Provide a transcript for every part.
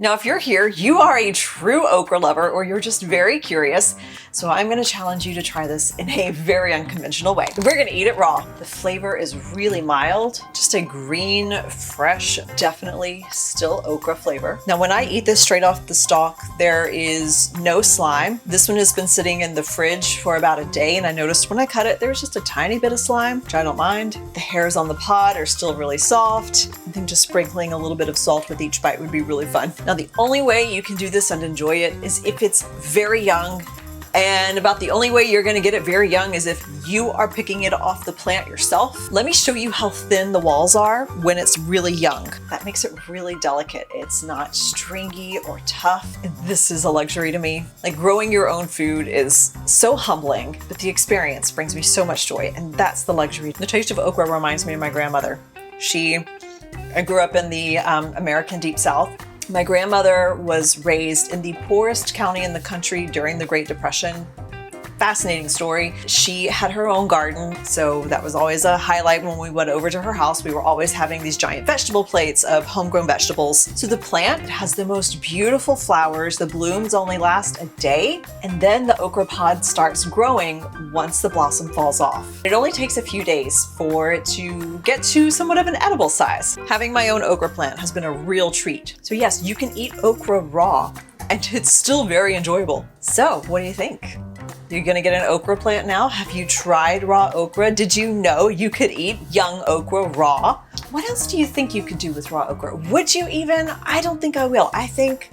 Now, if you're here, you are a true okra lover or you're just very curious. So I'm gonna challenge you to try this in a very unconventional way. We're gonna eat it raw. The flavor is really mild, just a green, fresh, definitely still okra flavor. Now, when I eat this straight off the stalk, there is no slime. This one has been sitting in the fridge for about a day, and I noticed when I cut it, there's just a tiny bit of slime, which I don't mind. The hairs on the pod are still really soft. I think just sprinkling a little bit of salt with each bite would be really fun. Now, the only way you can do this and enjoy it is if it's very young, and about the only way you're gonna get it very young is if you are picking it off the plant yourself. Let me show you how thin the walls are when it's really young. That makes it really delicate. It's not stringy or tough. And this is a luxury to me. Like, growing your own food is so humbling, but the experience brings me so much joy, and that's the luxury. The taste of okra reminds me of my grandmother. I grew up in the American Deep South. My grandmother was raised in the poorest county in the country during the Great Depression. Fascinating story. She had her own garden, so that was always a highlight when we went over to her house. We were always having these giant vegetable plates of homegrown vegetables. So the plant has the most beautiful flowers. The blooms only last a day, and then the okra pod starts growing once the blossom falls off. It only takes a few days for it to get to somewhat of an edible size. Having my own okra plant has been a real treat. So yes, you can eat okra raw, and it's still very enjoyable. So what do you think? You're gonna get an okra plant now? Have you tried raw okra? Did you know you could eat young okra raw? What else do you think you could do with raw okra? Would you even? I don't think I will. I think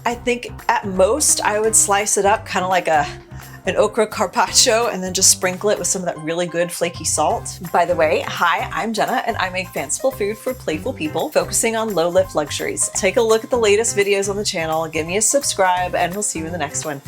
at most I would slice it up kind of like an okra carpaccio and then just sprinkle it with some of that really good flaky salt. By the way, hi, I'm Jenna and I make fanciful food for playful people focusing on low-lift luxuries. Take a look at the latest videos on the channel, give me a subscribe, and we'll see you in the next one.